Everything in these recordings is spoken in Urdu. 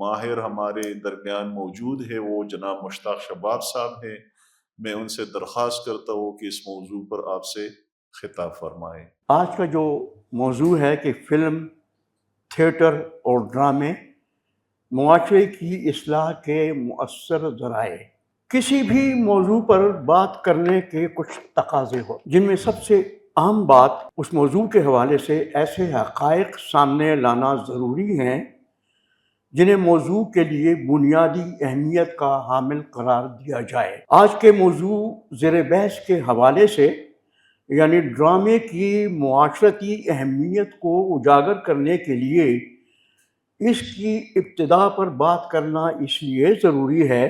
ماہر ہمارے درمیان موجود ہے، وہ جناب مشتاق شباب صاحب ہیں۔ میں ان سے درخواست کرتا ہوں کہ اس موضوع پر آپ سے خطاب فرمائیں۔ آج کا جو موضوع ہے کہ فلم، تھیٹر اور ڈرامے معاشرے کی اصلاح کے مؤثر ذرائع۔ کسی بھی موضوع پر بات کرنے کے کچھ تقاضے ہو، جن میں سب سے اہم بات اس موضوع کے حوالے سے ایسے حقائق سامنے لانا ضروری ہیں جنہیں موضوع کے لیے بنیادی اہمیت کا حامل قرار دیا جائے۔ آج کے موضوع زیر بحث کے حوالے سے یعنی ڈرامے کی معاشرتی اہمیت کو اجاگر کرنے کے لیے اس کی ابتدا پر بات کرنا اس لیے ضروری ہے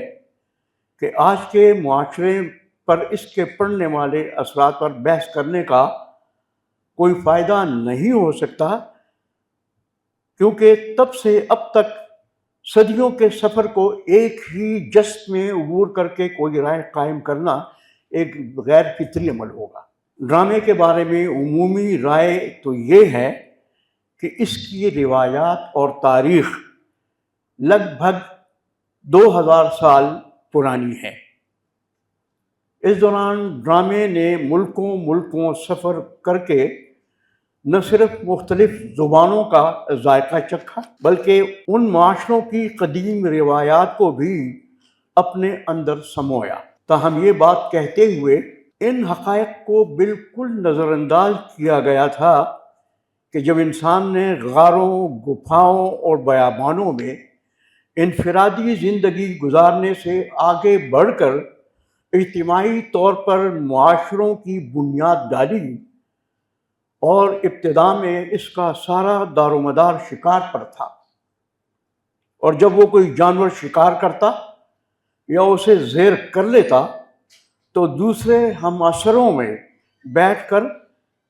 کہ آج کے معاشرے پر اس کے پڑنے والے اثرات پر بحث کرنے کا کوئی فائدہ نہیں ہو سکتا، کیونکہ تب سے اب تک صدیوں کے سفر کو ایک ہی جست میں عبور کر کے کوئی رائے قائم کرنا ایک غیر فطری عمل ہوگا۔ ڈرامے کے بارے میں عمومی رائے تو یہ ہے کہ اس کی روایات اور تاریخ لگ بھگ 2000 سال پرانی ہے۔ اس دوران ڈرامے نے ملکوں سفر کر کے نہ صرف مختلف زبانوں کا ذائقہ چکھا بلکہ ان معاشروں کی قدیم روایات کو بھی اپنے اندر سمویا۔ تاہم یہ بات کہتے ہوئے ان حقائق کو بالکل نظر انداز کیا گیا تھا کہ جب انسان نے غاروں، گپھاؤں اور بیابانوں میں انفرادی زندگی گزارنے سے آگے بڑھ کر اجتماعی طور پر معاشروں کی بنیاد ڈالی اور ابتدا میں اس کا سارا دار و مدار شکار پر تھا، اور جب وہ کوئی جانور شکار کرتا یا اسے زیر کر لیتا تو دوسرے ہم عصروں میں بیٹھ کر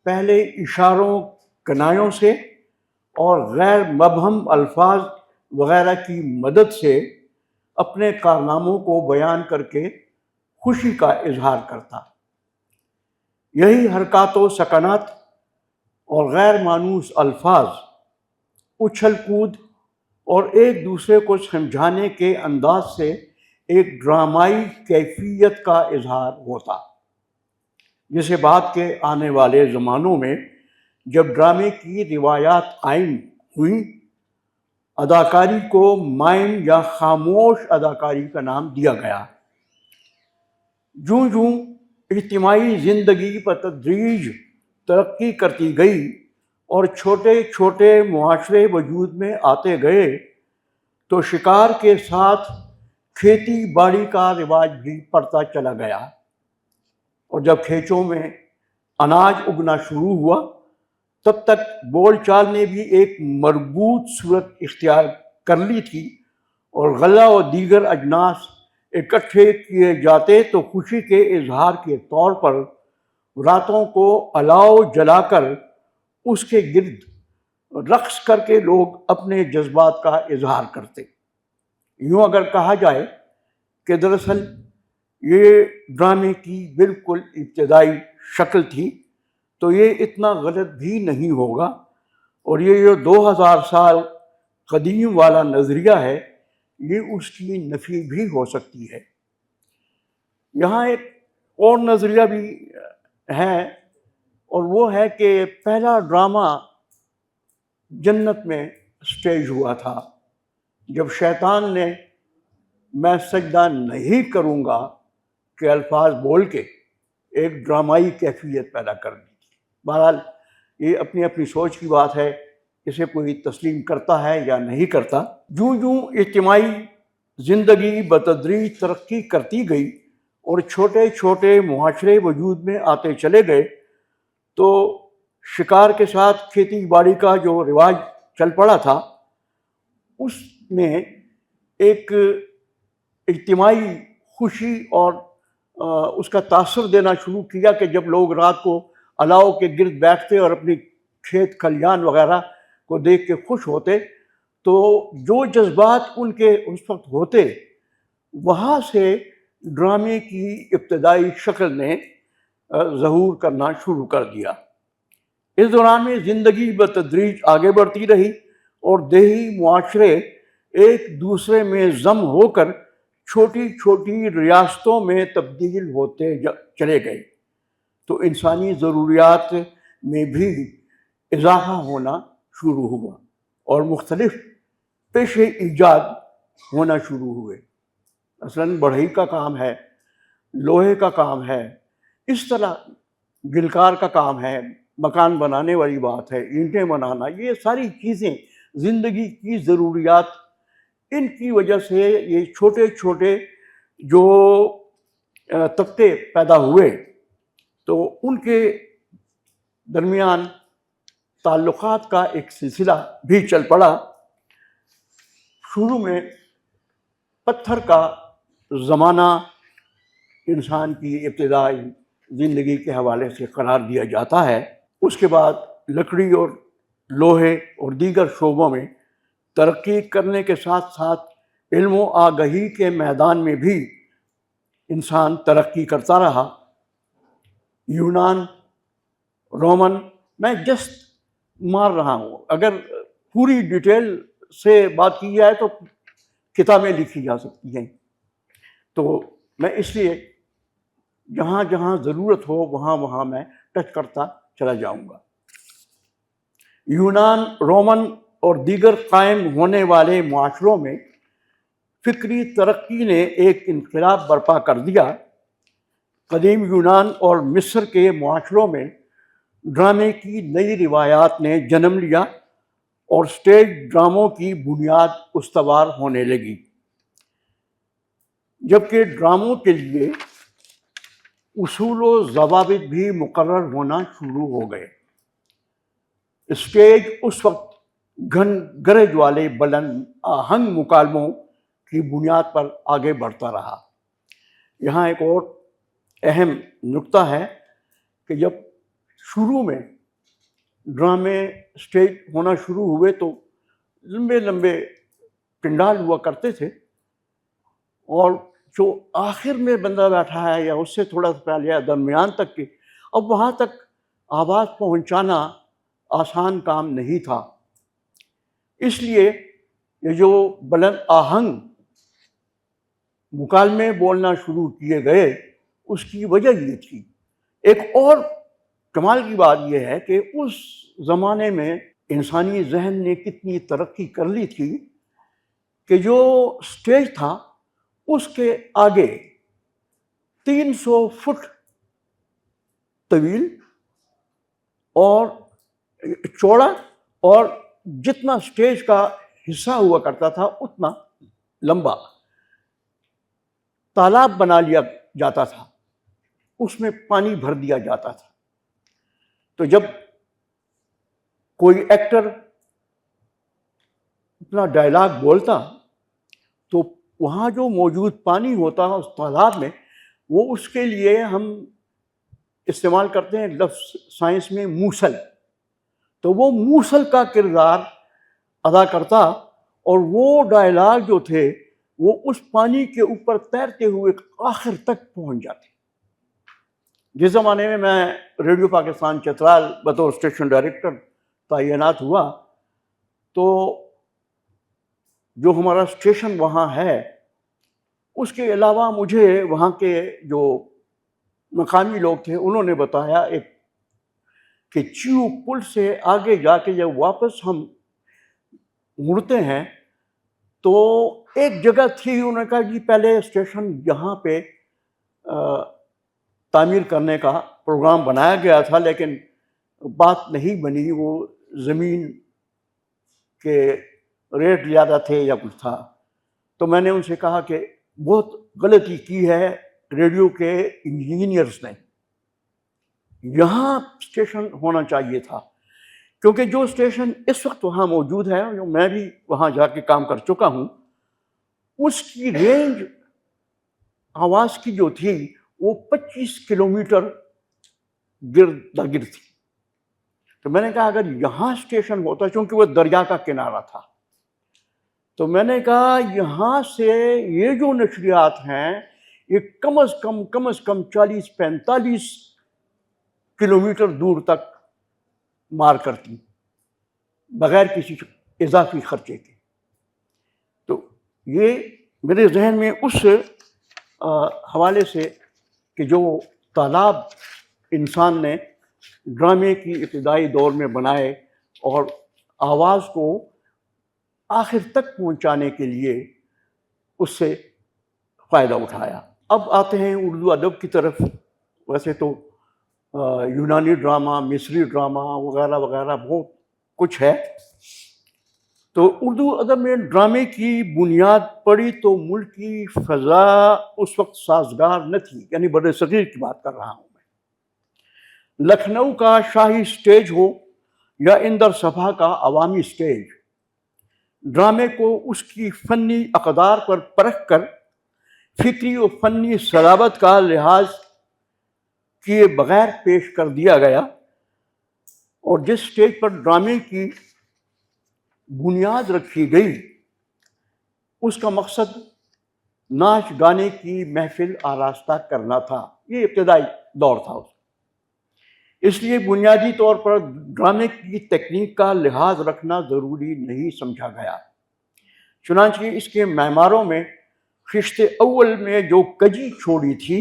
پہلے اشاروں، کنایوں سے اور غیر مبہم الفاظ وغیرہ کی مدد سے اپنے کارناموں کو بیان کر کے خوشی کا اظہار کرتا۔ یہی حرکات و سکنات اور غیر مانوس الفاظ، اچھل کود اور ایک دوسرے کو سمجھانے کے انداز سے ایک ڈرامائی کیفیت کا اظہار ہوتا، جسے بعد کے آنے والے زمانوں میں جب ڈرامے کی روایات قائم ہوئیں، اداکاری کو مائم یا خاموش اداکاری کا نام دیا گیا۔ جوں اجتماعی زندگی بتدریج ترقی کرتی گئی اور چھوٹے چھوٹے معاشرے وجود میں آتے گئے تو شکار کے ساتھ کھیتی باڑی کا رواج بھی بڑھتا چلا گیا، اور جب کھیتوں میں اناج اگنا شروع ہوا تب تک بول چال نے بھی ایک مربوط صورت اختیار کر لی تھی، اور غلہ و دیگر اجناس اکٹھے کیے جاتے تو خوشی کے اظہار کے طور پر راتوں کو الاؤ جلا کر اس کے گرد رقص کر کے لوگ اپنے جذبات کا اظہار کرتے۔ یوں اگر کہا جائے کہ دراصل یہ ڈرامے کی بالکل ابتدائی شکل تھی تو یہ اتنا غلط بھی نہیں ہوگا، اور یہ جو 2000 سال قدیم والا نظریہ ہے یہ اس کی نفی بھی ہو سکتی ہے۔ یہاں ایک اور نظریہ بھی ہے، اور وہ ہے کہ پہلا ڈرامہ جنت میں سٹیج ہوا تھا جب شیطان نے میں سجدہ نہیں کروں گا کہ الفاظ بول کے ایک ڈرامائی کیفیت پیدا کر دی تھی۔ بہرحال یہ اپنی اپنی سوچ کی بات ہے، اسے کوئی تسلیم کرتا ہے یا نہیں کرتا۔ جوں اجتماعی زندگی بتدریج ترقی کرتی گئی اور چھوٹے چھوٹے معاشرے وجود میں آتے چلے گئے تو شکار کے ساتھ کھیتی باڑی کا جو رواج چل پڑا تھا اس نے ایک اجتماعی خوشی اور اس کا تاثر دینا شروع کیا کہ جب لوگ رات کو الاؤ کے گرد بیٹھتے اور اپنی کھیت کھلیان وغیرہ کو دیکھ کے خوش ہوتے تو جو جذبات ان کے اس وقت ہوتے وہاں سے ڈرامے کی ابتدائی شکل نے ظہور کرنا شروع کر دیا۔ اس دوران میں زندگی بتدریج آگے بڑھتی رہی اور دیہی معاشرے ایک دوسرے میں ضم ہو کر چھوٹی چھوٹی ریاستوں میں تبدیل ہوتے چلے گئے، تو انسانی ضروریات میں بھی اضافہ ہونا شروع ہوا اور مختلف پیشے ایجاد ہونا شروع ہوئے۔ مثلاً بڑھئی کا کام ہے، لوہے کا کام ہے، اس طرح گلکار کا کام ہے، مکان بنانے والی بات ہے، اینٹیں بنانا، یہ ساری چیزیں زندگی کی ضروریات، ان کی وجہ سے یہ چھوٹے چھوٹے جو طبقے پیدا ہوئے تو ان کے درمیان تعلقات کا ایک سلسلہ بھی چل پڑا۔ شروع میں پتھر کا زمانہ انسان کی ابتدائی زندگی کے حوالے سے قرار دیا جاتا ہے، اس کے بعد لکڑی اور لوہے اور دیگر شعبوں میں ترقی کرنے کے ساتھ ساتھ علم و آگہی کے میدان میں بھی انسان ترقی کرتا رہا۔ یونان، رومن، میں جسٹ مار رہا ہوں، اگر پوری ڈیٹیل سے بات کی جائے تو کتابیں لکھی جا سکتی ہیں، تو میں اس لیے جہاں جہاں ضرورت ہو وہاں وہاں میں ٹچ کرتا چلا جاؤں گا۔ یونان، رومن اور دیگر قائم ہونے والے معاشروں میں فکری ترقی نے ایک انقلاب برپا کر دیا۔ قدیم یونان اور مصر کے معاشروں میں ڈرامے کی نئی روایات نے جنم لیا اور سٹیج ڈراموں کی بنیاد استوار ہونے لگی، جبکہ ڈراموں کے لیے اصول و ضوابط بھی مقرر ہونا شروع ہو گئے۔ اسٹیج اس وقت گھن گرج والے بلند آہنگ مکالموں کی بنیاد پر آگے بڑھتا رہا۔ یہاں ایک اور اہم نکتہ ہے کہ جب شروع میں ڈرامے اسٹیج ہونا شروع ہوئے تو لمبے لمبے پنڈال ہوا کرتے تھے، اور جو آخر میں بندہ بیٹھا ہے یا اس سے تھوڑا سا پہلے یا درمیان تک کے، اب وہاں تک آواز پہنچانا آسان کام نہیں تھا، اس لیے یہ جو بلند آہنگ مکالمے بولنا شروع کیے گئے اس کی وجہ یہ تھی۔ ایک اور کمال کی بات یہ ہے کہ اس زمانے میں انسانی ذہن نے کتنی ترقی کر لی تھی کہ جو سٹیج تھا اس کے آگے 300 فٹ طویل اور چوڑا، اور جتنا سٹیج کا حصہ ہوا کرتا تھا اتنا لمبا تالاب بنا لیا جاتا تھا، اس میں پانی بھر دیا جاتا تھا۔ تو جب کوئی ایکٹر اپنا ڈائلاگ بولتا تو وہاں جو موجود پانی ہوتا اس تالاب میں، وہ اس کے لیے ہم استعمال کرتے ہیں لفظ سائنس میں موسل، تو وہ موسل کا کردار ادا کرتا، اور وہ ڈائلاگ جو تھے وہ اس پانی کے اوپر تیرتے ہوئے آخر تک پہنچ جاتے۔ جس زمانے میں ریڈیو پاکستان چترال بطور اسٹیشن ڈائریکٹر تعینات ہوا، تو جو ہمارا اسٹیشن وہاں ہے اس کے علاوہ مجھے وہاں کے جو مقامی لوگ تھے انہوں نے بتایا کہ چیو پل سے آگے جا کے جب واپس ہم مڑتے ہیں تو ایک جگہ تھی، انہوں نے کہا جی پہلے اسٹیشن یہاں پہ تعمیر کرنے کا پروگرام بنایا گیا تھا لیکن بات نہیں بنی، وہ زمین کے ریٹ زیادہ تھے یا کچھ تھا۔ تو میں نے ان سے کہا کہ بہت غلطی کی ہے ریڈیو کے انجینئرز نے، یہاں اسٹیشن ہونا چاہیے تھا، کیونکہ جو اسٹیشن اس وقت وہاں موجود ہے، جو میں بھی وہاں جا کے کام کر چکا ہوں، اس کی رینج آواز کی جو تھی وہ 25 کلومیٹر گرد گرد تھی۔ تو میں نے کہا اگر یہاں اسٹیشن ہوتا، چونکہ وہ دریا کا کنارہ تھا، تو میں نے کہا یہاں سے یہ جو نشریات ہیں یہ کم از کم 40-45 کلومیٹر دور تک مار کرتی بغیر کسی اضافی خرچے کے۔ یہ میرے ذہن میں اس حوالے سے کہ جو طالاب انسان نے ڈرامے کی ابتدائی دور میں بنائے اور آواز کو آخر تک پہنچانے کے لیے اس سے فائدہ اٹھایا۔ اب آتے ہیں اردو ادب کی طرف۔ ویسے تو یونانی ڈرامہ، مصری ڈرامہ وغیرہ وغیرہ بہت کچھ ہے۔ تو اردو ادب میں ڈرامے کی بنیاد پڑی تو ملک کی فضا اس وقت سازگار نہ تھی، یعنی بر صغیر کی بات کر رہا ہوں میں۔ لکھنؤ کا شاہی سٹیج ہو یا اندر صفا کا عوامی سٹیج، ڈرامے کو اس کی فنی اقدار پر پرکھ کر فکری و فنی صلابت کا لحاظ کیے بغیر پیش کر دیا گیا، اور جس سٹیج پر ڈرامے کی بنیاد رکھی گئی اس کا مقصد ناچ گانے کی محفل آراستہ کرنا تھا۔ یہ ابتدائی دور تھا۔ اس لیے بنیادی طور پر ڈرامے کی تکنیک کا لحاظ رکھنا ضروری نہیں سمجھا گیا۔ چنانچہ اس کے معماروں میں خشت اول میں جو کجی چھوڑی تھی،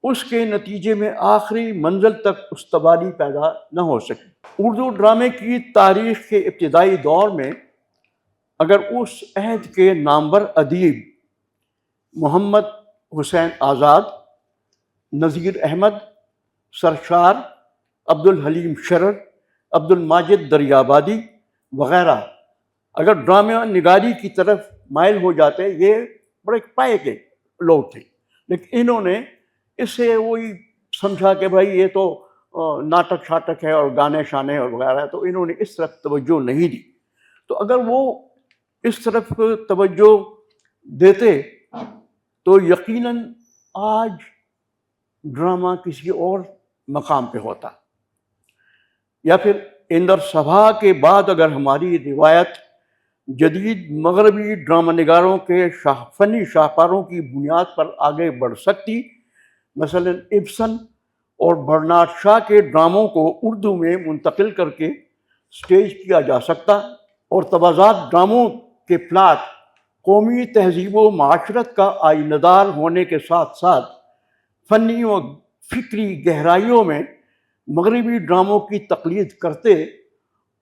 اس کے نتیجے میں آخری منزل تک استواری پیدا نہ ہو سکی۔ اردو ڈرامے کی تاریخ کے ابتدائی دور میں اگر اس عہد کے نامور ادیب محمد حسین آزاد، نذیر احمد، سرشار، عبدالحلیم شرر، عبدالماجد دریابادی وغیرہ اگر ڈرامہ نگاری کی طرف مائل ہو جاتے، یہ بڑے پائے کے لوگ تھے، لیکن انہوں نے اس سے وہی سمجھا کہ بھائی یہ تو ناٹک شاٹک ہے اور گانے شانے اور وغیرہ، تو انہوں نے اس طرف توجہ نہیں دی۔ تو اگر وہ اس طرف توجہ دیتے تو یقیناً آج ڈرامہ کسی اور مقام پہ ہوتا، یا پھر اندر صفا کے بعد اگر ہماری روایت جدید مغربی ڈرامہ نگاروں کے فنی شاہکاروں کی بنیاد پر آگے بڑھ سکتی۔ مثلاً ابسن اور برنارڈ شاہ کے ڈراموں کو اردو میں منتقل کر کے سٹیج کیا جا سکتا، اور تبازات ڈراموں کے پلاٹ قومی تہذیب و معاشرت کا آئینہ دار ہونے کے ساتھ ساتھ فنی و فکری گہرائیوں میں مغربی ڈراموں کی تقلید کرتے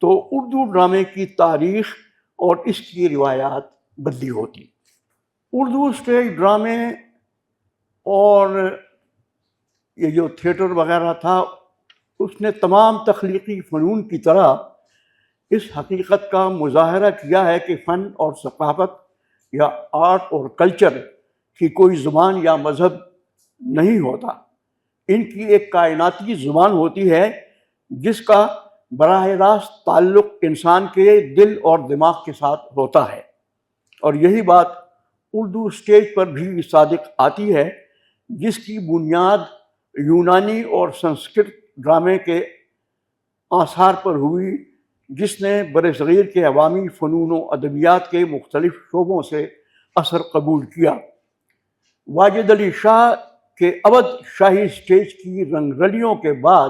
تو اردو ڈرامے کی تاریخ اور اس کی روایات بدلی ہوتی۔ اردو سٹیج ڈرامے اور یہ جو تھیٹر وغیرہ تھا، اس نے تمام تخلیقی فنون کی طرح اس حقیقت کا مظاہرہ کیا ہے کہ فن اور ثقافت یا آرٹ اور کلچر کی کوئی زبان یا مذہب نہیں ہوتا، ان کی ایک کائناتی زبان ہوتی ہے جس کا براہ راست تعلق انسان کے دل اور دماغ کے ساتھ ہوتا ہے، اور یہی بات اردو سٹیج پر بھی صادق آتی ہے، جس کی بنیاد یونانی اور سنسکرت ڈرامے کے آثار پر ہوئی، جس نے برصغیر کے عوامی فنون و ادبیات کے مختلف شعبوں سے اثر قبول کیا۔ واجد علی شاہ کے اودھ شاہی سٹیج کی رنگ رلیوں کے بعد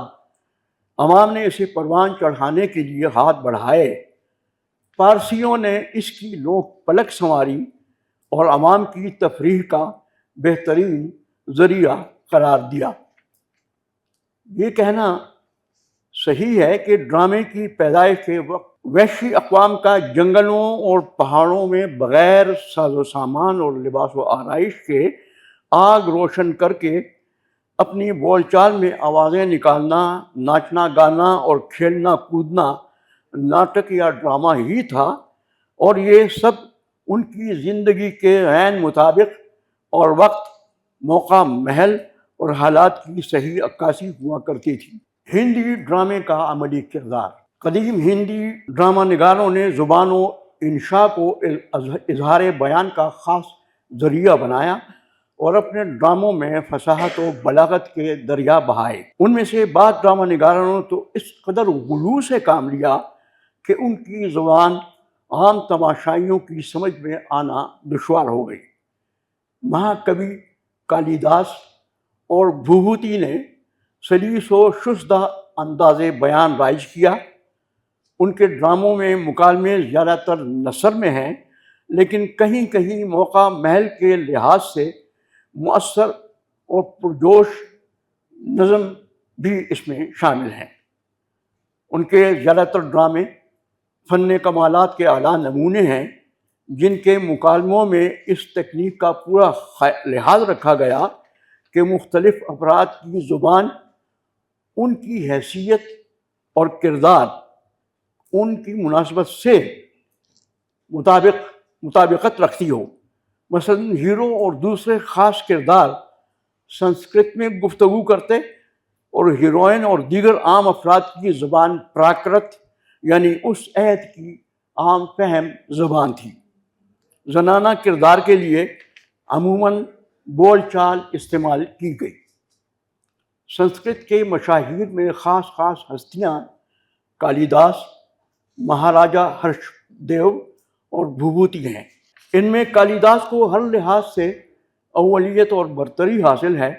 عوام نے اسے پروان چڑھانے کے لیے ہاتھ بڑھائے۔ پارسیوں نے اس کی لوک پلک سنواری اور عوام کی تفریح کا بہترین ذریعہ قرار دیا۔ یہ کہنا صحیح ہے کہ ڈرامے کی پیدائش کے وقت وحشی اقوام کا جنگلوں اور پہاڑوں میں بغیر ساز و سامان اور لباس و آرائش کے آگ روشن کر کے اپنی بول چال میں آوازیں نکالنا، ناچنا گانا اور کھیلنا کودنا ناٹک یا ڈرامہ ہی تھا، اور یہ سب ان کی زندگی کے عین مطابق اور وقت، موقع، محل اور حالات کی صحیح عکاسی ہوا کرتی تھی۔ ہندی ڈرامے کا عملی کردار۔ قدیم ہندی ڈرامہ نگاروں نے زبان و انشاء کو اظہار بیان کا خاص ذریعہ بنایا اور اپنے ڈراموں میں فصاحت و بلاغت کے دریا بہائے۔ ان میں سے بعض ڈرامہ نگاروں نے تو اس قدر غلو سے کام لیا کہ ان کی زبان عام تماشائیوں کی سمجھ میں آنا دشوار ہو گئی۔ مہاکوی کالی داس اور بھوبھوتی نے سلیس و شستہ انداز بیان رائج کیا۔ ان کے ڈراموں میں مکالمے زیادہ تر نثر میں ہیں، لیکن کہیں کہیں موقع محل کے لحاظ سے مؤثر اور پرجوش نظم بھی اس میں شامل ہیں۔ ان کے زیادہ تر ڈرامے فن کمالات کے اعلیٰ نمونے ہیں، جن کے مکالموں میں اس تکنیک کا پورا لحاظ رکھا گیا کہ مختلف افراد کی زبان ان کی حیثیت اور کردار ان کی مناسبت سے مطابقت رکھتی ہو۔ مثلاً ہیرو اور دوسرے خاص کردار سنسکرت میں گفتگو کرتے اور ہیروئن اور دیگر عام افراد کی زبان پراکرت یعنی اس عہد کی عام فہم زبان تھی۔ زنانہ کردار کے لیے عموماً بول چال استعمال کی گئی۔ سنسکرت کے مشاہیر میں خاص ہستیاں کالیداس، مہاراجا ہرش دیو اور بھوبھوتی ہیں۔ ان میں کالیداس کو ہر لحاظ سے اولیت اور برتری حاصل ہے۔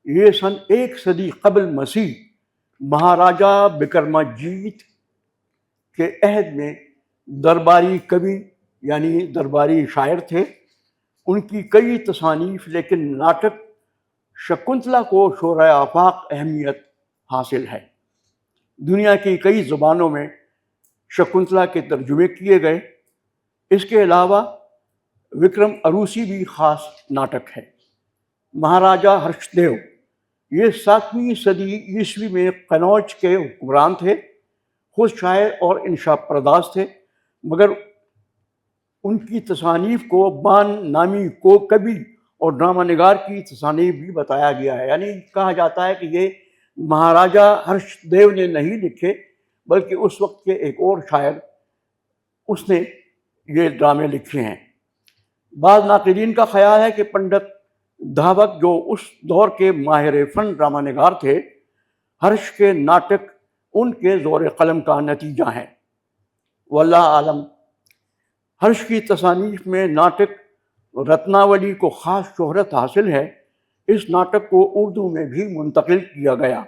یہ سن 1 صدی قبل مسیح مہاراجا بکرماجیت کے عہد میں درباری کوی یعنی درباری شاعر تھے۔ ان کی کئی تصانیف لیکن ناٹک شکنتلا کو شورۂ آفاق اہمیت حاصل ہے۔ دنیا کی کئی زبانوں میں شکنتلا کے ترجمے کیے گئے۔ اس کے علاوہ وکرم اروسی بھی خاص ناٹک ہے۔ مہاراجا ہرش دیو یہ 7ویں صدی عیسوی میں قنوج کے حکمران تھے۔ خود شاعر اور انشا پرداز تھے، مگر ان کی تصانیف کو بان نامی کو کبھی اور ڈرامہ نگار کی تصانیف بھی بتایا گیا ہے۔ یعنی کہا جاتا ہے کہ یہ مہاراجا ہرش دیو نے نہیں لکھے، بلکہ اس وقت کے ایک اور شاعر اس نے یہ ڈرامے لکھے ہیں۔ بعض ناقدین کا خیال ہے کہ پنڈت دھاوک جو اس دور کے ماہر فن ڈرامہ نگار تھے، ہرش کے ناٹک ان کے زور قلم کا نتیجہ ہیں۔ واللہ عالم۔ ہرش کی تصانیف میں ناٹک رتناولی کو خاص شہرت حاصل ہے۔ اس ناٹک کو اردو میں بھی منتقل کیا گیا۔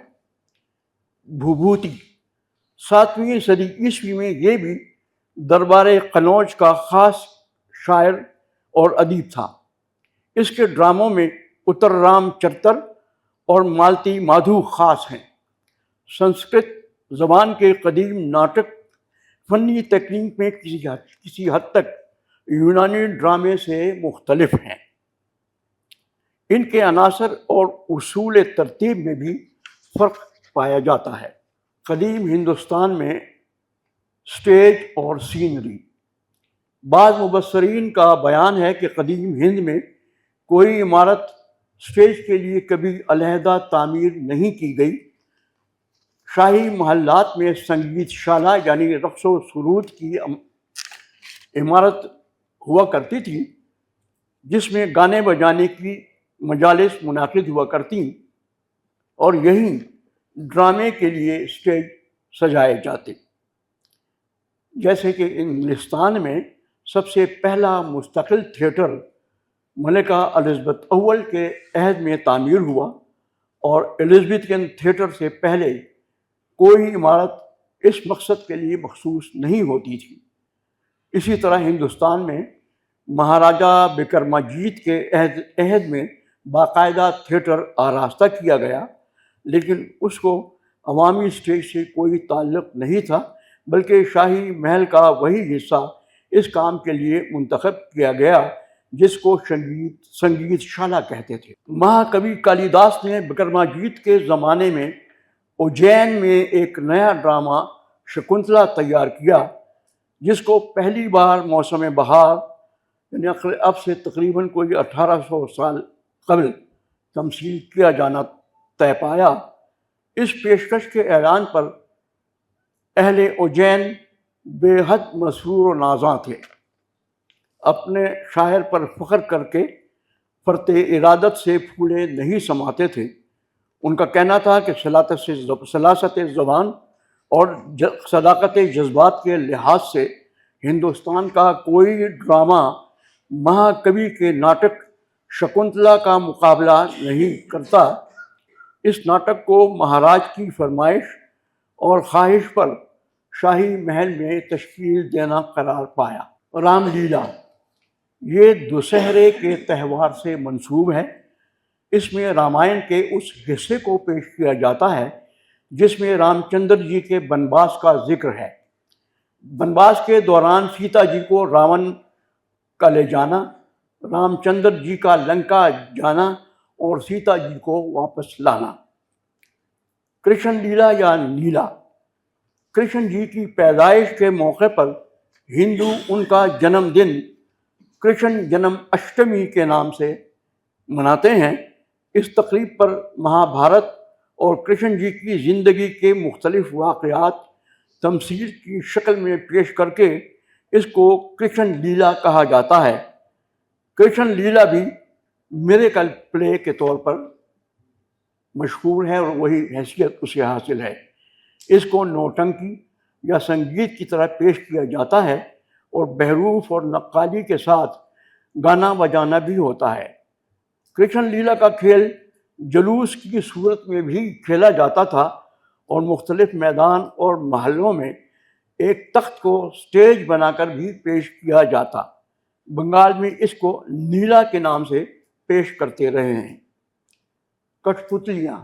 بھوبھوتی 7ویں صدی عیسوی میں یہ بھی دربار قنوج کا خاص شاعر اور ادیب تھا۔ اس کے ڈراموں میں اتر رام چرتر اور مالتی مادھو خاص ہیں۔ سنسکرت زبان کے قدیم ناٹک فنی تکنیک میں کسی حد تک یونانی ڈرامے سے مختلف ہیں۔ ان کے عناصر اور اصول ترتیب میں بھی فرق پایا جاتا ہے۔ قدیم ہندوستان میں سٹیج اور سینری۔ بعض مبصرین کا بیان ہے کہ قدیم ہند میں کوئی عمارت سٹیج کے لیے کبھی علیحدہ تعمیر نہیں کی گئی۔ شاہی محلات میں سنگیت شالہ یعنی رقص و سرود کی عمارت ہوا کرتی تھی، جس میں گانے بجانے کی مجالس منعقد ہوا کرتیں اور یہیں ڈرامے کے لیے سٹیج سجائے جاتے۔ جیسے کہ انگلستان میں سب سے پہلا مستقل تھیٹر ملکہ الزبتھ اول کے عہد میں تعمیر ہوا، اور ایلزبتھین تھیٹر سے پہلے کوئی عمارت اس مقصد کے لیے مخصوص نہیں ہوتی تھی۔ اسی طرح ہندوستان میں مہاراجا بکرماجیت کے عہد میں باقاعدہ تھیٹر آراستہ کیا گیا، لیکن اس کو عوامی سٹیج سے کوئی تعلق نہیں تھا، بلکہ شاہی محل کا وہی حصہ اس کام کے لیے منتخب کیا گیا جس کو سنگیت شالہ کہتے تھے۔ مہاکوی کالیداس نے بکرماجیت کے زمانے میں اجین میں ایک نیا ڈرامہ شکنتلا تیار کیا، جس کو پہلی بار موسم بہار یعنی اب سے تقریباً کوئی 1800 سال قبل تمثیل کیا جانا طے پایا۔ اس پیشکش کے اعلان پر اہل اجین بے حد مسرور و نازاں تھے۔ اپنے شاعر پر فخر کر کے فرط ارادت سے پھولے نہیں سماتے تھے۔ ان کا کہنا تھا کہ سلاست زبان اور صداقت جذبات کے لحاظ سے ہندوستان کا کوئی ڈرامہ مہاکوی کے ناٹک شکنتلا کا مقابلہ نہیں کرتا۔ اس ناٹک کو مہاراج کی فرمائش اور خواہش پر شاہی محل میں تشکیل دینا قرار پایا۔ رام لیلا یہ دسہرے کے تہوار سے منسوب ہے۔ اس میں رامائن کے اس حصے کو پیش کیا جاتا ہے جس میں رام چندر جی کے بنواس کا ذکر ہے۔ بنواس کے دوران سیتا جی کو راون کا لے جانا، رام چندر جی کا لنکا جانا اور سیتا جی کو واپس لانا۔ کرشن لیلا یا نیلا، کرشن جی کی پیدائش کے موقع پر ہندو ان کا جنم دن کرشن جنم اشٹمی کے نام سے مناتے ہیں۔ اس تقریب پر مہابھارت اور کرشن جی کی زندگی کے مختلف واقعات تمثیل کی شکل میں پیش کر کے اس کو کرشن لیلا کہا جاتا ہے۔ کرشن لیلا بھی میریکل پلے کے طور پر مشہور ہے اور وہی حیثیت اسے حاصل ہے۔ اس کو نوٹنکی یا سنگیت کی طرح پیش کیا جاتا ہے اور بحروف اور نقالی کے ساتھ گانا بجانا بھی ہوتا ہے۔ کرشن لیلا کا کھیل جلوس کی صورت میں بھی کھیلا جاتا تھا اور مختلف میدان اور محلوں میں ایک تخت کو سٹیج بنا کر بھی پیش کیا جاتا۔ بنگال میں اس کو نیلا کے نام سے پیش کرتے رہے ہیں۔ کٹھ پتلیاں،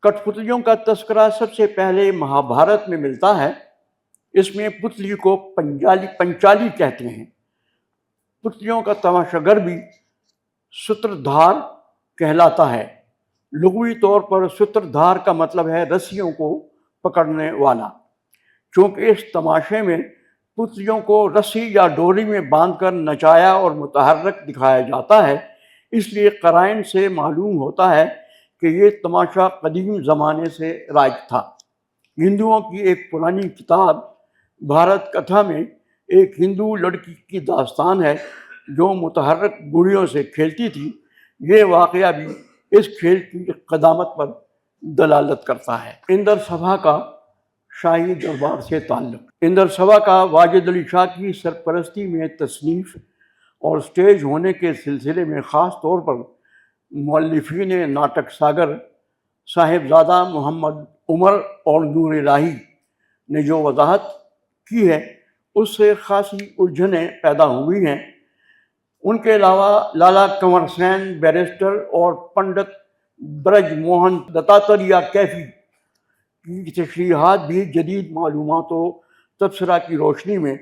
کٹھ پتلیوں کا تذکرہ سب سے پہلے مہابھارت میں ملتا ہے۔ اس میں پتلی کو پنچالی کہتے ہیں۔ پتلیوں کا تماشاگر بھی ستردھار کہلاتا ہے۔ لغوی طور پر ستردھار کا مطلب ہے رسیوں کو پکڑنے والا۔ چونکہ اس تماشے میں پتلیوں کو رسی یا ڈوری میں باندھ کر نچایا اور متحرک دکھایا جاتا ہے، اس لیے قرائن سے معلوم ہوتا ہے کہ یہ تماشا قدیم زمانے سے رائج تھا۔ ہندوؤں کی ایک پرانی کتاب بھارت کتھا میں ایک ہندو لڑکی کی داستان ہے جو متحرک گڑیوں سے کھیلتی تھی۔ یہ واقعہ بھی اس کھیل کی قدامت پر دلالت کرتا ہے۔ اندر سبھا کا شاہی دربار سے تعلق۔ اندر سبھا کا واجد علی شاہ کی سرپرستی میں تصنیف اور سٹیج ہونے کے سلسلے میں خاص طور پر مؤلفین ناٹک ساگر صاحبزادہ محمد عمر اور نور الہی نے جو وضاحت کی ہے اس سے خاصی الجھنیں پیدا ہوئی ہیں۔ ان کے علاوہ لالا کنور سین بیرسٹر اور پنڈت برج موہن دتاتریہ کیفی کی تشریحات بھی جدید معلومات و تبصرہ کی روشنی میں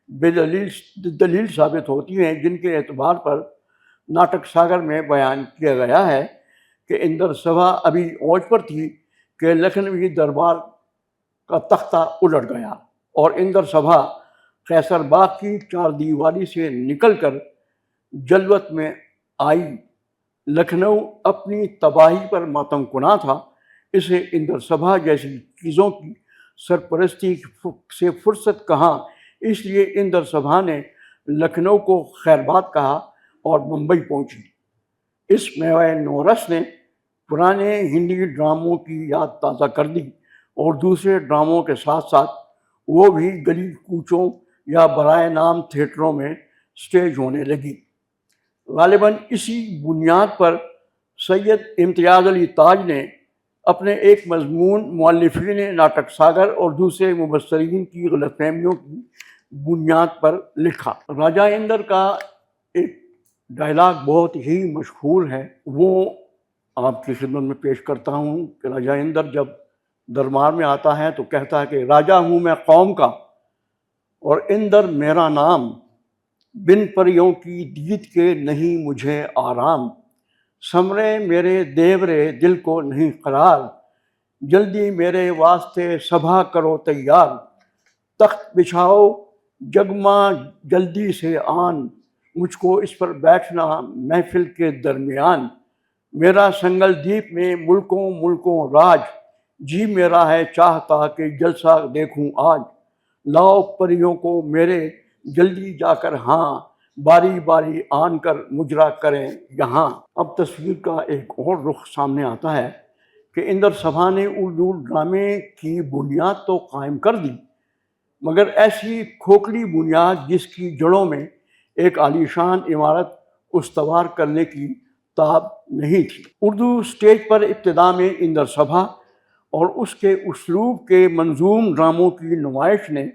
بے دلیل ثابت ہوتی ہیں، جن کے اعتبار پر ناٹک ساگر میں بیان کیا گیا ہے کہ اندر سبھا ابھی اوج پر تھی کہ لکھنوی دربار کا تختہ الٹ گیا اور اندر سبھا قیصر باغ کی چار دیواری سے نکل کر جلوت میں آئی۔ لکھنؤ اپنی تباہی پر ماتم کنا تھا، اسے اندر سبھا جیسی چیزوں کی سرپرستی سے فرصت کہاں، اس لیے اندر سبھا نے لکھنؤ کو خیرباد کہا اور ممبئی پہنچی۔ اس میوہ نورس نے پرانے ہندی ڈراموں کی یاد تازہ کر دی اور دوسرے ڈراموں کے ساتھ ساتھ وہ بھی گلی کوچوں یا برائے نام تھیٹروں میں سٹیج ہونے لگی۔ غالباً اسی بنیاد پر سید امتیاز علی تاج نے اپنے ایک مضمون مؤلفین ناٹک ساگر اور دوسرے مبصرین کی غلط فہمیوں کی بنیاد پر لکھا۔ راجہ اندر کا ایک ڈائلاگ بہت ہی مشہور ہے، وہ آپ کی خدمت میں پیش کرتا ہوں کہ راجہ اندر جب دربار میں آتا ہے تو کہتا ہے کہ راجہ ہوں میں قوم کا اور اندر میرا نام، بن پریوں کی دید کے نہیں مجھے آرام، سمرے میرے دیورے دل کو نہیں قرار، جلدی میرے واسطے سبھا کرو تیار، تخت بچھاؤ جگماں جلدی سے آن، مجھ کو اس پر بیٹھنا محفل کے درمیان، میرا سنگل دیپ میں ملکوں ملکوں راج، جی میرا ہے چاہتا کہ جلسہ دیکھوں آج، لاؤ پریوں کو میرے جلدی جا کر ہاں، باری باری آن کر مجرا کریں یہاں۔ اب تصویر کا ایک اور رخ سامنے آتا ہے کہ اندر سبھا نے اردو ڈرامے کی بنیاد تو قائم کر دی، مگر ایسی کھوکھلی بنیاد جس کی جڑوں میں ایک عالیشان عمارت استوار کرنے کی تاب نہیں تھی۔ اردو سٹیج پر ابتدا میں اندر سبھا اور اس کے اسلوب کے منظوم ڈراموں کی نمائش نے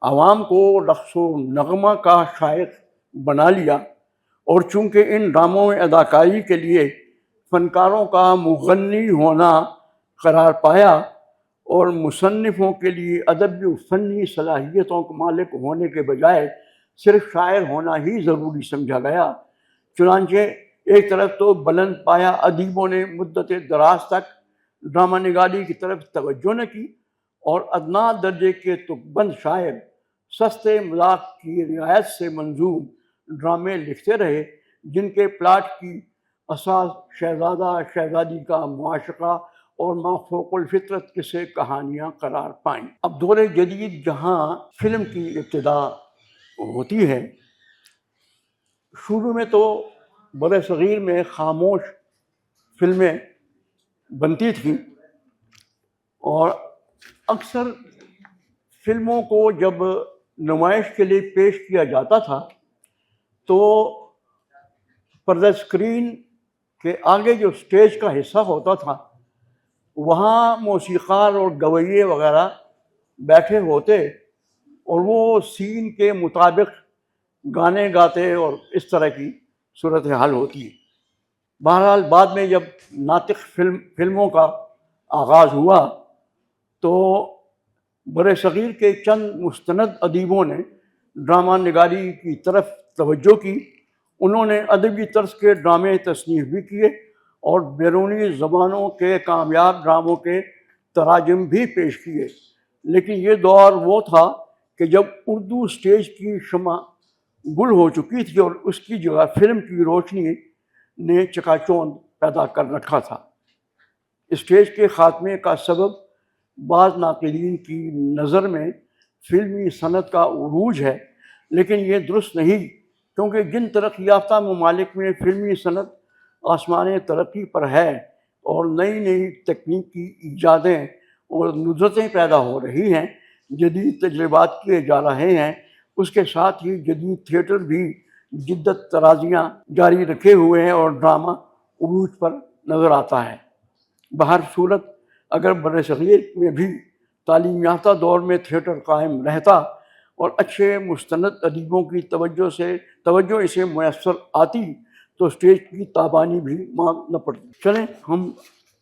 عوام کو رقص و نغمہ کا شائق بنا لیا، اور چونکہ ان ڈراموں میں اداکاری کے لیے فنکاروں کا مغنی ہونا قرار پایا اور مصنفوں کے لیے ادبی و فنی صلاحیتوں کے مالک ہونے کے بجائے صرف شاعر ہونا ہی ضروری سمجھا گیا، چنانچہ ایک طرف تو بلند پایا ادیبوں نے مدت دراز تک ڈرامہ نگاری کی طرف توجہ نہ کی، اور ادنا درجے کے تکبند شاعر سستے مذاق کی رعایت سے منظوم ڈرامے لکھتے رہے، جن کے پلاٹ کی اساس شہزادہ شہزادی کا معاشقہ اور مافوق الفطرت قصے کہانیاں قرار پائیں۔ اب دور جدید جہاں فلم کی ابتدا ہوتی ہے، شروع میں تو بر صغیر میں خاموش فلمیں بنتی تھیں، اور اکثر فلموں کو جب نمائش کے لیے پیش کیا جاتا تھا تو پردہ اسکرین کے آگے جو اسٹیج کا حصہ ہوتا تھا وہاں موسیقار اور گویے وغیرہ بیٹھے ہوتے اور وہ سین کے مطابق گانے گاتے، اور اس طرح کی صورتحال ہوتی ہے۔ بہرحال بعد میں جب ناطق فلموں کا آغاز ہوا تو بر صغیر کے چند مستند ادیبوں نے ڈرامہ نگاری کی طرف توجہ کی۔ انہوں نے ادبی طرز کے ڈرامے تصنیف بھی کیے اور بیرونی زبانوں کے کامیاب ڈراموں کے تراجم بھی پیش کیے، لیکن یہ دور وہ تھا کہ جب اردو اسٹیج کی شمع گل ہو چکی تھی اور اس کی جگہ فلم کی روشنی نے چکا چوند پیدا کر رکھا تھا۔ اسٹیج کے خاتمے کا سبب بعض ناقدین کی نظر میں فلمی صنعت کا عروج ہے، لیکن یہ درست نہیں، کیونکہ جن ترقی یافتہ ممالک میں فلمی صنعت آسمان ترقی پر ہے اور نئی نئی تکنیکی ایجادیں اور ندرتیں پیدا ہو رہی ہیں، جدید تجربات کیے جا رہے ہیں، اس کے ساتھ ہی جدید تھیٹر بھی جدت ترازیاں جاری رکھے ہوئے ہیں اور ڈرامہ عروج پر نظر آتا ہے۔ بہر صورت اگر بر صغیر میں بھی تعلیم یافتہ دور میں تھیٹر قائم رہتا اور اچھے مستند ادیبوں کی توجہ اسے میسر آتی تو اسٹیج کی تابانی بھی مانگ نہ پڑتی۔ چلیں ہم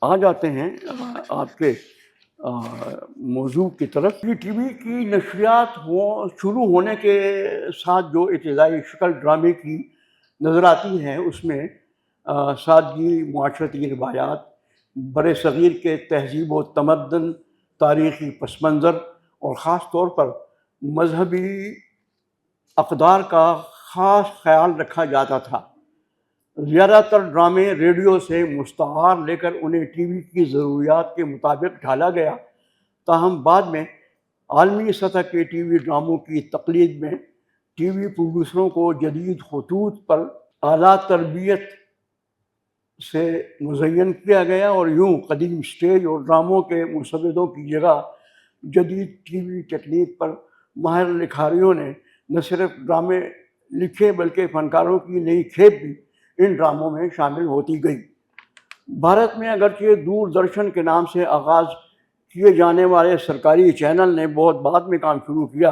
آ جاتے ہیں آپ کے موضوع کی طرف۔ ٹی وی کی نشریات شروع ہونے کے ساتھ جو ابتدائی شکل ڈرامے کی نظر آتی ہے اس میں سادگی، معاشرتی روایات، بر صغیر کے تہذیب و تمدن، تاریخی پس منظر اور خاص طور پر مذہبی اقدار کا خاص خیال رکھا جاتا تھا۔ زیادہ تر ڈرامے ریڈیو سے مستعار لے کر انہیں ٹی وی کی ضروریات کے مطابق ڈھالا گیا، تاہم بعد میں عالمی سطح کے ٹی وی ڈراموں کی تقلید میں ٹی وی پروڈیوسروں کو جدید خطوط پر اعلیٰ تربیت سے مزین کیا گیا، اور یوں قدیم اسٹیج اور ڈراموں کے مسودوں کی جگہ جدید ٹی وی ٹیکنیک پر ماہر لکھاریوں نے نہ صرف ڈرامے لکھے بلکہ فنکاروں کی نئی کھیپ بھی ان ڈراموں میں شامل ہوتی گئی۔ بھارت میں اگرچہ دور درشن کے نام سے آغاز کیے جانے والے سرکاری چینل نے بہت بعد میں کام شروع کیا،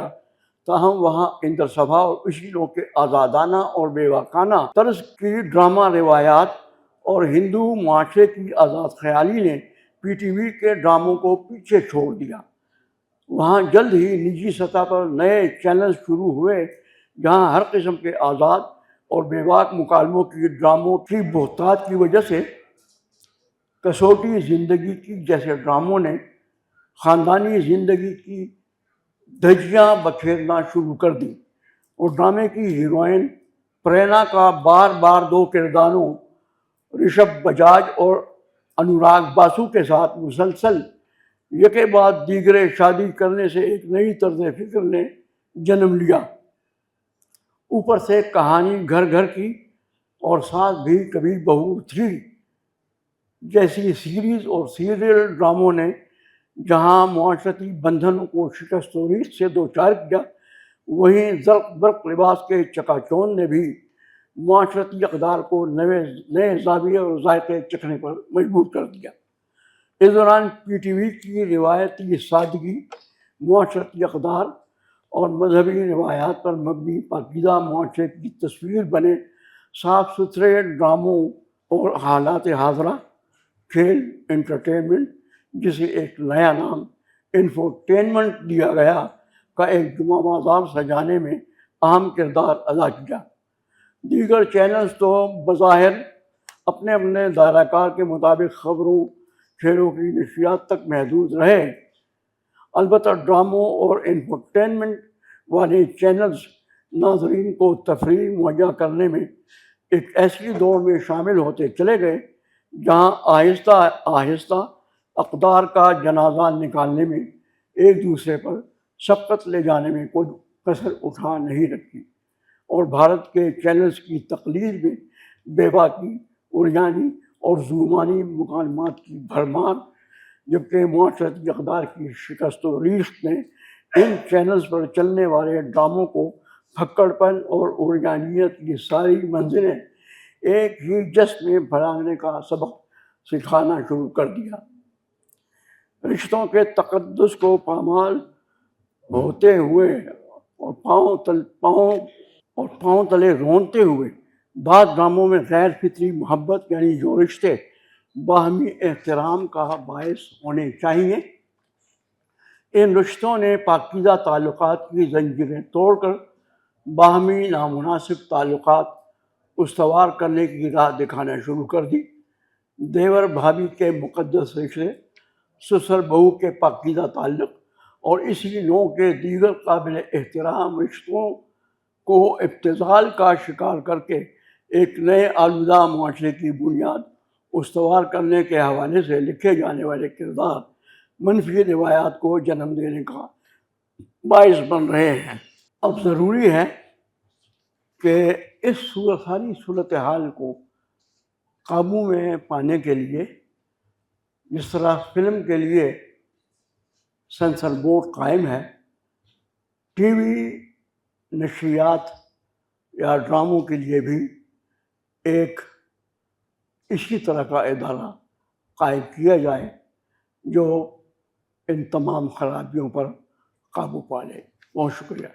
تاہم وہاں اندرسبھا اور اصولوں کے آزادانہ اور بے باکانہ طرز کی ڈرامہ روایات اور ہندو معاشرے کی آزاد خیالی نے پی ٹی وی کے ڈراموں کو پیچھے چھوڑ دیا۔ وہاں جلد ہی نجی سطح پر نئے چینل شروع ہوئے جہاں ہر قسم کے آزاد اور بے باک مکالموں کی ڈراموں کی بہتات کی وجہ سے کسوٹی زندگی کی جیسے ڈراموں نے خاندانی زندگی کی دھجیاں بکھیرنا شروع کر دی، اور ڈرامے کی ہیروئن پرینا کا بار بار دو کرداروں رشبھ بجاج اور انوراگ باسو کے ساتھ مسلسل یکے بعد دیگرے شادی کرنے سے ایک نئی طرز فکر نے جنم لیا۔ اوپر سے کہانی گھر گھر کی اور ساتھ بھی کبھی بہو 3 جیسی سیریز اور سیریل ڈراموں نے جہاں معاشرتی بندھن کو شکست و ریت سے دوچار کیا، وہیں زرق برق لباس کے چکا چوند نے بھی معاشرتی اقدار کو نئے زاویے اور ذائقے چکھنے پر مجبور کر دیا۔ اس دوران پی ٹی وی کی روایتی سادگی، معاشرتی اقدار اور مذہبی روایات پر مبنی پاکیزہ معاشرے کی تصویر بنے صاف ستھرے ڈراموں اور حالات حاضرہ، کھیل، انٹرٹینمنٹ، جسے ایک نیا نام انفوٹینمنٹ دیا گیا، کا ایک جمعہ بازار سجانے میں اہم کردار ادا کیا۔ دیگر چینلز تو بظاہر اپنے اپنے دائرہ کار کے مطابق خبروں، کھیلوں کی نشریات تک محدود رہے، البتہ ڈراموں اور انفوٹینمنٹ والے چینلز ناظرین کو تفریح مہیا کرنے میں ایک ایسی دور میں شامل ہوتے چلے گئے جہاں آہستہ آہستہ اقدار کا جنازہ نکالنے میں ایک دوسرے پر سبقت لے جانے میں کوئی کسر اٹھا نہیں رکھی، اور بھارت کے چینلز کی تقلید میں بے باکی، عریانی اور ظلمانی مکالمات کی بھرمار، جبکہ معاشرتی اقدار کی شکست و ریشت نے ان چینلز پر چلنے والے ڈراموں کو پھکڑ پن اور عریانیت کی ساری منزلیں ایک ہی جس میں پھیلانے کا سبق سکھانا شروع کر دیا۔ رشتوں کے تقدس کو پامال ہوتے ہوئے اور پاؤں تلے رونتے ہوئے بعض ڈراموں میں غیر فطری محبت، یعنی جو رشتے باہمی احترام کا باعث ہونے چاہیے، ان رشتوں نے پاکیزہ تعلقات کی زنجیریں توڑ کر باہمی نامناسب تعلقات استوار کرنے کی راہ دکھانا شروع کر دی۔ دیور بھابھی کے مقدس رشتے، سسر بہو کے پاکیزہ تعلق اور اسی نوع کے دیگر قابل احترام رشتوں کو ابتذال کا شکار کر کے ایک نئے آلودہ معاشرے کی بنیاد استوار کرنے کے حوالے سے لکھے جانے والے کردار منفی روایات کو جنم دینے کا باعث بن رہے ہیں۔ اب ضروری ہے کہ اس ساری صورتحال کو قابو میں پانے کے لیے، جس طرح فلم کے لیے سینسر بورڈ قائم ہے، ٹی وی نشریات یا ڈراموں کے لیے بھی ایک اسی طرح کا ادارہ قائم کیا جائے جو ان تمام خرابیوں پر قابو پا لے۔ بہت شکریہ۔